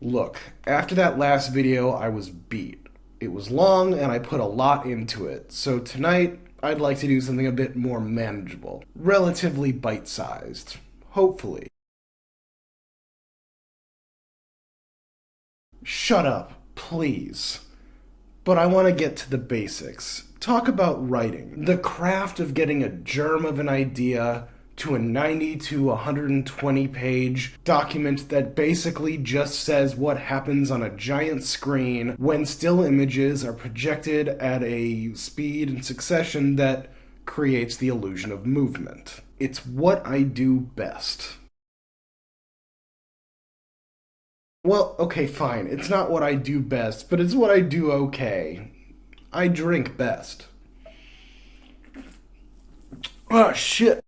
Look, after that last video, I was beat. It was long and I put a lot into it, so tonight I'd like to do something a bit more manageable, relatively bite-sized, hopefully. Shut up, please. But I want to get to the basics. Talk about writing. The craft of getting a germ of an idea to a 90 to 120 page document that basically just says what happens on a giant screen when still images are projected at a speed and succession that creates the illusion of movement. It's what I do best. Well, okay, fine. It's not what I do best, but it's what I do okay. I drink best. Oh, shit.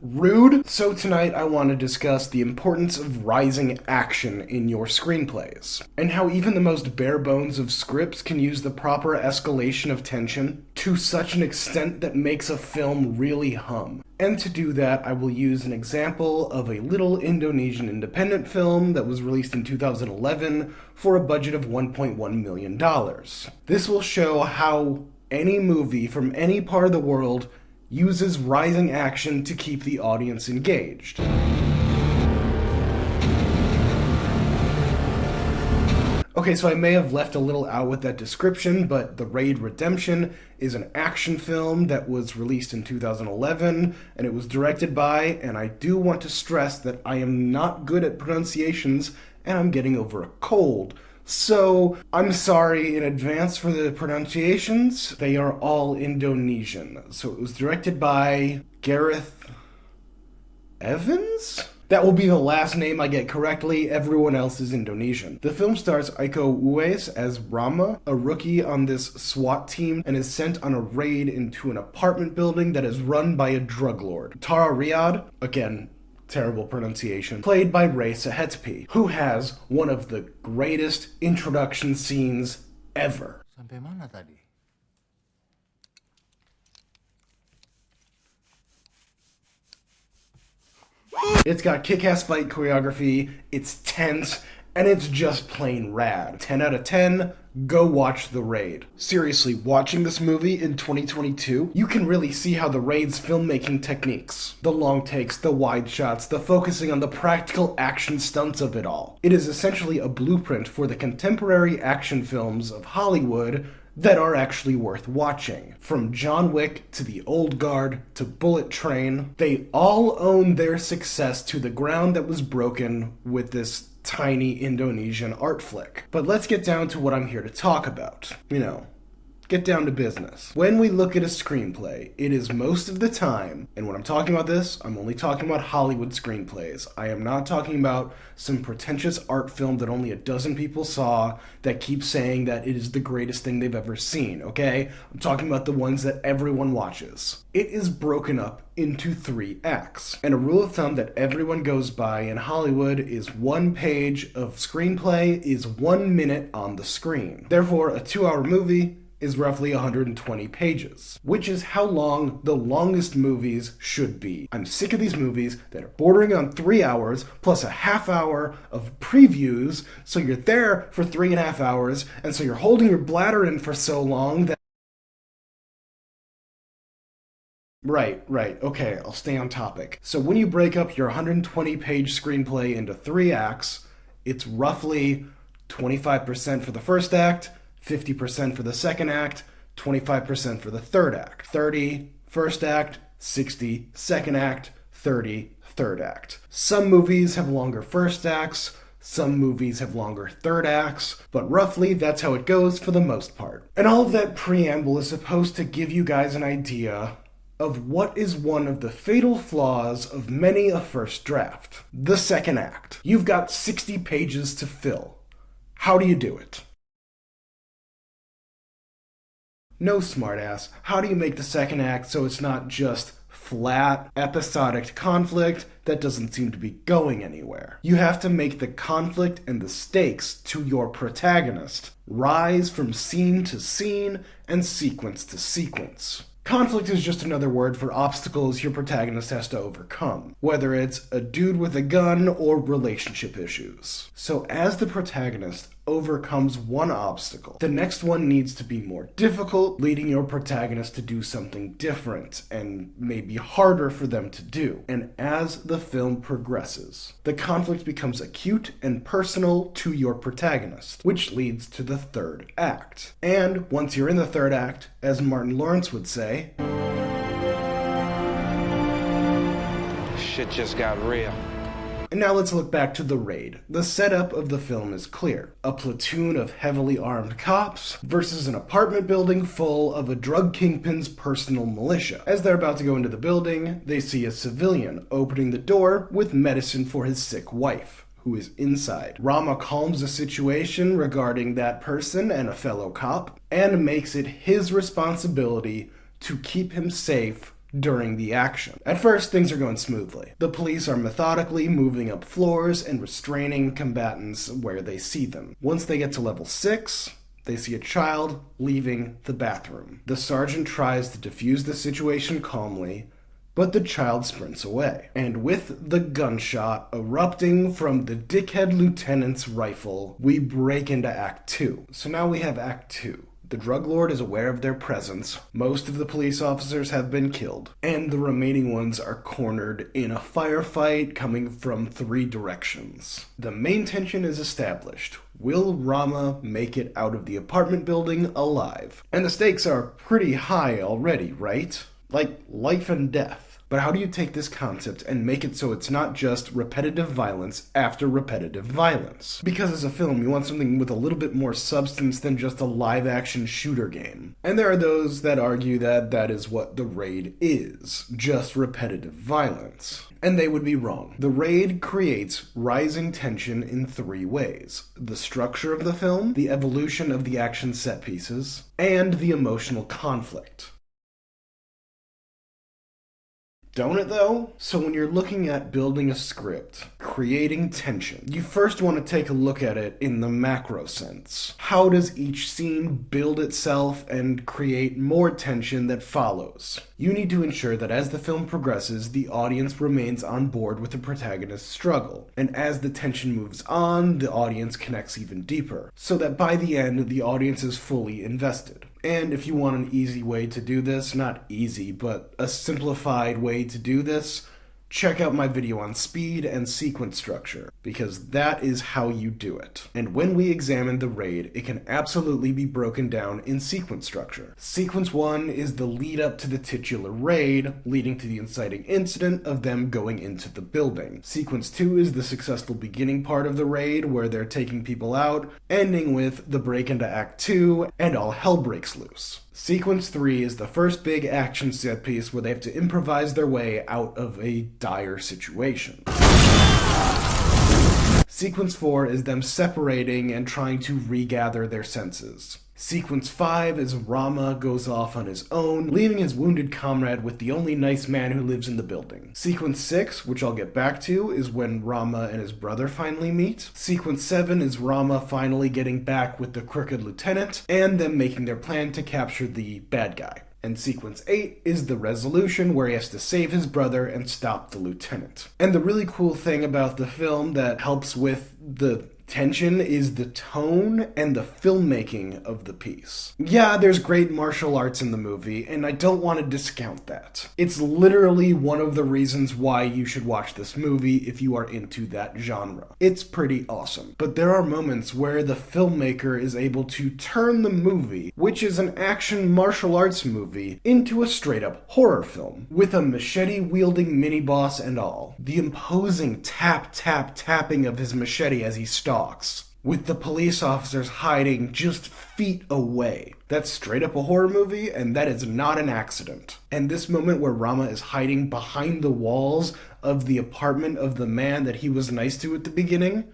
Rude. So tonight I want to discuss the importance of rising action in your screenplays, and how even the most bare bones of scripts can use the proper escalation of tension to such an extent that makes a film really hum. And to do that, I will use an example of a little Indonesian independent film that was released in 2011 for a budget of $1.1 million. This will show how any movie from any part of the world uses rising action to keep the audience engaged. Okay, so I may have left a little out with that description, but The Raid Redemption is an action film that was released in 2011, and it was directed by, and I do want to stress that I am not good at pronunciations, and I'm getting over a cold. So, I'm sorry in advance for the pronunciations. They are all Indonesian. So it was directed by Gareth Evans? That will be the last name I get correctly. Everyone else is Indonesian. The film stars Iko Uwais as Rama, a rookie on this SWAT team, and is sent on a raid into an apartment building that is run by a drug lord. Tara Riyadh, again, terrible pronunciation, played by Ray Sahetpi, who has one of the greatest introduction scenes ever. Sampai mana tadi? It's got kick-ass fight choreography, it's tense, and it's just plain rad. 10 out of 10, go watch The Raid. Seriously, watching this movie in 2022, you can really see how The Raid's filmmaking techniques, the long takes, the wide shots, the focusing on the practical action stunts of it all. It is essentially a blueprint for the contemporary action films of Hollywood that are actually worth watching. From John Wick to The Old Guard to Bullet Train, they all own their success to the ground that was broken with this tiny Indonesian art flick. But let's get down to what I'm here to talk about. Get down to business. When we look at a screenplay, it is most of the time, and when I'm talking about this, I'm only talking about Hollywood screenplays. I am not talking about some pretentious art film that only a dozen people saw that keeps saying that it is the greatest thing they've ever seen, okay? I'm talking about the ones that everyone watches. It is broken up into 3 acts. And a rule of thumb that everyone goes by in Hollywood is 1 page of screenplay is 1 minute on the screen. Therefore, a 2-hour movie is roughly 120 pages, which is how long the longest movies should be. I'm sick of these movies that are bordering on 3 hours plus a half hour of previews, so you're there for 3.5 hours, and so you're holding your bladder in for so long that... Right, okay, I'll stay on topic. So when you break up your 120-page screenplay into 3 acts, it's roughly 25% for the first act, 50% for the second act, 25% for the third act. 30 first act, 60 second act, 30 third act. Some movies have longer first acts, some movies have longer third acts, but roughly that's how it goes for the most part. And all of that preamble is supposed to give you guys an idea of what is one of the fatal flaws of many a first draft. The second act. You've got 60 pages to fill. How do you do it? No, smartass. How do you make the second act so it's not just flat, episodic conflict that doesn't seem to be going anywhere? You have to make the conflict and the stakes to your protagonist rise from scene to scene and sequence to sequence. Conflict is just another word for obstacles your protagonist has to overcome, whether it's a dude with a gun or relationship issues. So as the protagonist overcomes one obstacle, the next one needs to be more difficult, leading your protagonist to do something different and maybe harder for them to do. And as the film progresses, the conflict becomes acute and personal to your protagonist, which leads to the third act. And once you're in the third act, as Martin Lawrence would say, shit just got real. And now let's look back to The Raid. The setup of the film is clear. A platoon of heavily armed cops versus an apartment building full of a drug kingpin's personal militia. As they're about to go into the building, they see a civilian opening the door with medicine for his sick wife, who is inside. Rama calms the situation regarding that person and a fellow cop, and makes it his responsibility to keep him safe during the action. At first, things are going smoothly. The police are methodically moving up floors and restraining combatants where they see them. Once they get to level 6, they see a child leaving the bathroom. The sergeant tries to defuse the situation calmly, but the child sprints away. And with the gunshot erupting from the dickhead lieutenant's rifle, we break into Act 2. So now we have Act 2. The drug lord is aware of their presence, most of the police officers have been killed, and the remaining ones are cornered in a firefight coming from 3 directions. The main tension is established. Will Rama make it out of the apartment building alive? And the stakes are pretty high already, right? Like life and death. But how do you take this concept and make it so it's not just repetitive violence after repetitive violence? Because as a film, you want something with a little bit more substance than just a live-action shooter game. And there are those that argue that that is what The Raid is, just repetitive violence. And they would be wrong. The Raid creates rising tension in 3 ways: the structure of the film, the evolution of the action set pieces, and the emotional conflict. Don't it though? So when you're looking at building a script, creating tension, you first want to take a look at it in the macro sense. How does each scene build itself and create more tension that follows? You need to ensure that as the film progresses, the audience remains on board with the protagonist's struggle. And as the tension moves on, the audience connects even deeper, so that by the end, the audience is fully invested. And if you want an easy way to do this, not easy, but a simplified way to do this, check out my video on speed and sequence structure, because that is how you do it. And when we examine The Raid, it can absolutely be broken down in sequence structure. Sequence 1 is the lead up to the titular raid, leading to the inciting incident of them going into the building. Sequence 2 is the successful beginning part of the raid, where they're taking people out, ending with the break into Act 2, and all hell breaks loose. Sequence 3 is the first big action set piece where they have to improvise their way out of a dire situation. Sequence 4 is them separating and trying to regather their senses. Sequence 5 is Rama goes off on his own, leaving his wounded comrade with the only nice man who lives in the building. Sequence 6, which I'll get back to, is when Rama and his brother finally meet. Sequence 7 is Rama finally getting back with the crooked lieutenant, and them making their plan to capture the bad guy. And Sequence 8 is the resolution where he has to save his brother and stop the lieutenant. And the really cool thing about the film that helps with the tension is the tone and the filmmaking of the piece. Yeah, there's great martial arts in the movie, and I don't want to discount that. It's literally one of the reasons why you should watch this movie if you are into that genre. It's pretty awesome. But there are moments where the filmmaker is able to turn the movie, which is an action martial arts movie, into a straight-up horror film, with a machete-wielding mini-boss and all. The imposing tapping of his machete as he stalks, with the police officers hiding just feet away. That's straight up a horror movie, and that is not an accident. And this moment where Rama is hiding behind the walls of the apartment of the man that he was nice to at the beginning,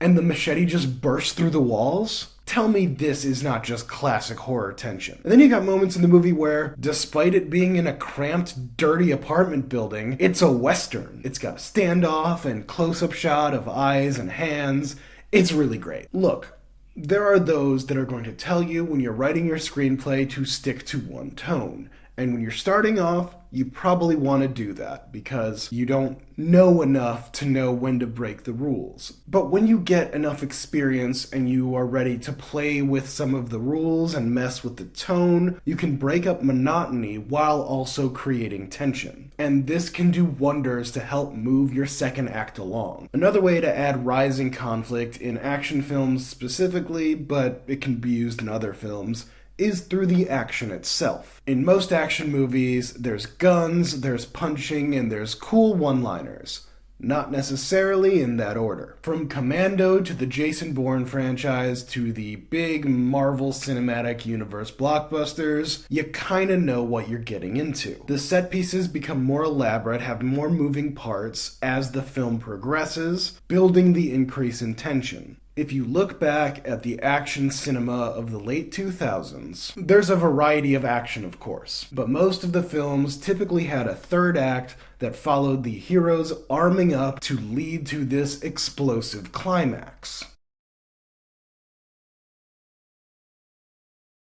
and the machete just bursts through the walls? Tell me this is not just classic horror tension. And then you got moments in the movie where, despite it being in a cramped, dirty apartment building, it's a western. It's got a standoff and close-up shot of eyes and hands. It's really great. Look, There are those that are going to tell you when you're writing your screenplay to stick to one tone. And when you're starting off, you probably want to do that because you don't know enough to know when to break the rules. But when you get enough experience and you are ready to play with some of the rules and mess with the tone, you can break up monotony while also creating tension. And this can do wonders to help move your second act along. Another way to add rising conflict in action films specifically, but it can be used in other films, is through the action itself. In most action movies, there's guns, there's punching, and there's cool one-liners. Not necessarily in that order. From Commando to the Jason Bourne franchise to the big Marvel Cinematic Universe blockbusters, you kinda know what you're getting into. The set pieces become more elaborate, have more moving parts as the film progresses, building the increase in tension. If you look back at the action cinema of the late 2000s, there's a variety of action, of course, but most of the films typically had a third act that followed the heroes arming up to lead to this explosive climax.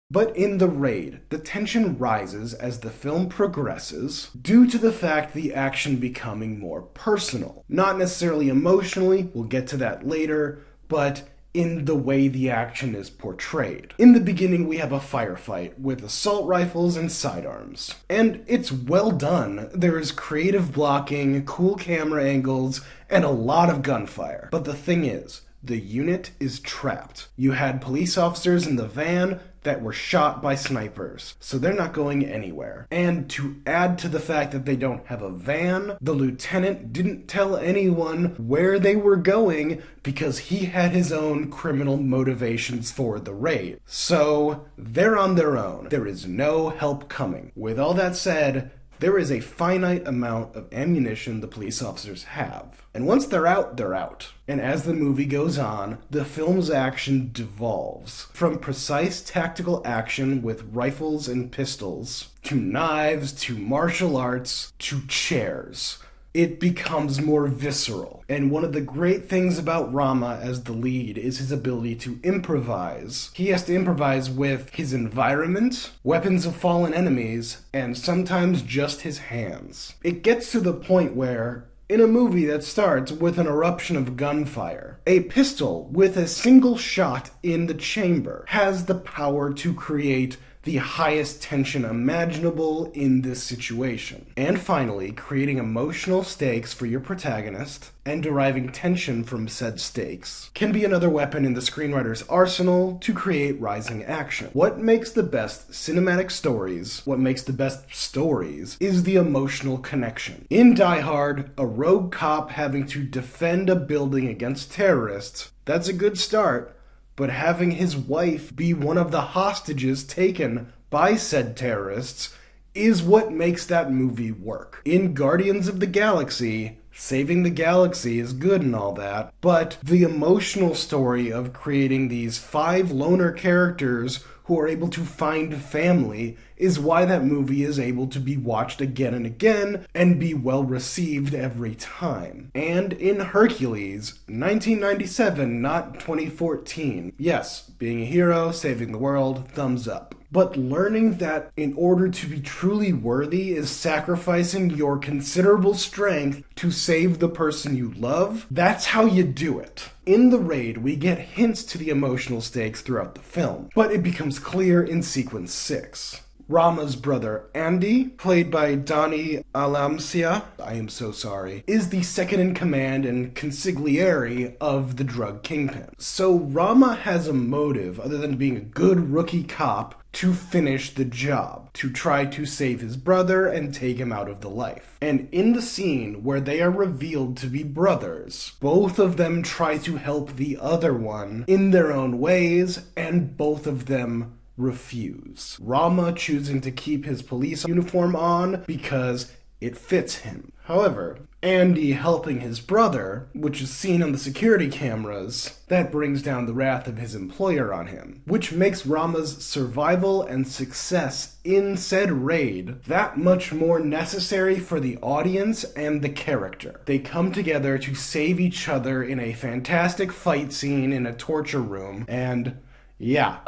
But in The Raid, the tension rises as the film progresses due to the fact the action becoming more personal. Not necessarily emotionally, we'll get to that later, but in the way the action is portrayed. In the beginning, we have a firefight with assault rifles and sidearms. And it's well done. There is creative blocking, cool camera angles, and a lot of gunfire. But the thing is, the unit is trapped. You had police officers in the van that were shot by snipers, so they're not going anywhere. And to add to the fact that they don't have a van, the lieutenant didn't tell anyone where they were going because he had his own criminal motivations for the raid. So they're on their own. There is no help coming. With all that said, there is a finite amount of ammunition the police officers have. And once they're out, they're out. And as the movie goes on, the film's action devolves. From precise tactical action with rifles and pistols, to knives, to martial arts, to chairs. It becomes more visceral. And one of the great things about Rama as the lead is his ability to improvise. He has to improvise with his environment, weapons of fallen enemies, and sometimes just his hands. It gets to the point where, in a movie that starts with an eruption of gunfire, a pistol with a single shot in the chamber has the power to create the highest tension imaginable in this situation. And finally, creating emotional stakes for your protagonist and deriving tension from said stakes can be another weapon in the screenwriter's arsenal to create rising action. What makes the best cinematic stories, what makes the best stories, is the emotional connection. In Die Hard, a rogue cop having to defend a building against terrorists, that's a good start. But having his wife be one of the hostages taken by said terrorists is what makes that movie work. In Guardians of the Galaxy, saving the galaxy is good and all that, but the emotional story of creating these 5 loner characters who are able to find family is why that movie is able to be watched again and again and be well received every time. And in Hercules, 1997, not 2014. Yes, being a hero, saving the world, thumbs up. But learning that in order to be truly worthy is sacrificing your considerable strength to save the person you love, that's how you do it. In The Raid, we get hints to the emotional stakes throughout the film, but it becomes clear in sequence 6. Rama's brother Andy, played by Donnie Alamcia, I am so sorry, is the second in command and consigliere of the drug kingpin. So Rama has a motive other than being a good rookie cop to finish the job, to try to save his brother and take him out of the life. And in the scene where they are revealed to be brothers, both of them try to help the other one in their own ways, and both of them refuse. Rama choosing to keep his police uniform on because it fits him. However, Andy helping his brother, which is seen on the security cameras, that brings down the wrath of his employer on him, which makes Rama's survival and success in said raid that much more necessary for the audience and the character. They come together to save each other in a fantastic fight scene in a torture room, and yeah.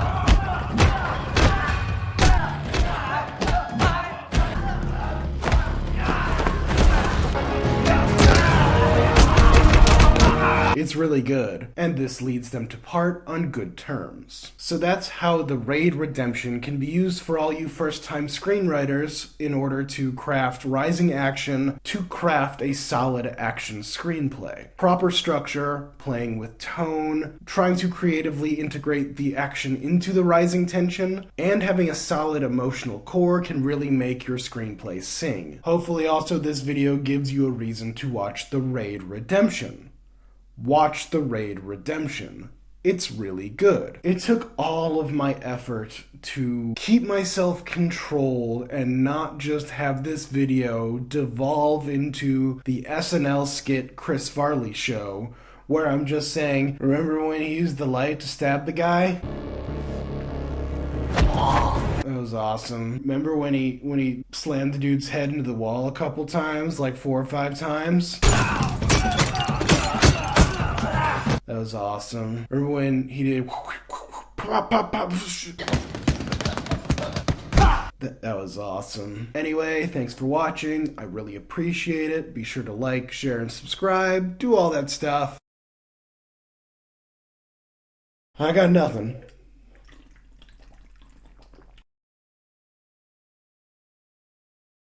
It's really good, and this leads them to part on good terms. So that's how the raid redemption can be used for all you first-time screenwriters in order to craft rising action to craft a solid action screenplay. Proper structure, playing with tone, trying to creatively integrate the action into the rising tension, and having a solid emotional core can really make your screenplay sing. Hopefully also this video gives you a reason to watch the raid redemption. Watch the raid redemption. It's really good. It took all of my effort to keep myself controlled and not just have this video devolve into the SNL skit Chris Farley show, where I'm just saying, remember when he used the light to stab the guy? That was awesome. Remember when he slammed the dude's head into the wall a couple times, like 4 or 5 times? That was awesome. Remember when he did that was awesome. Anyway, thanks for watching. I really appreciate it. Be sure to like, share, and subscribe. Do all that stuff. I got nothing.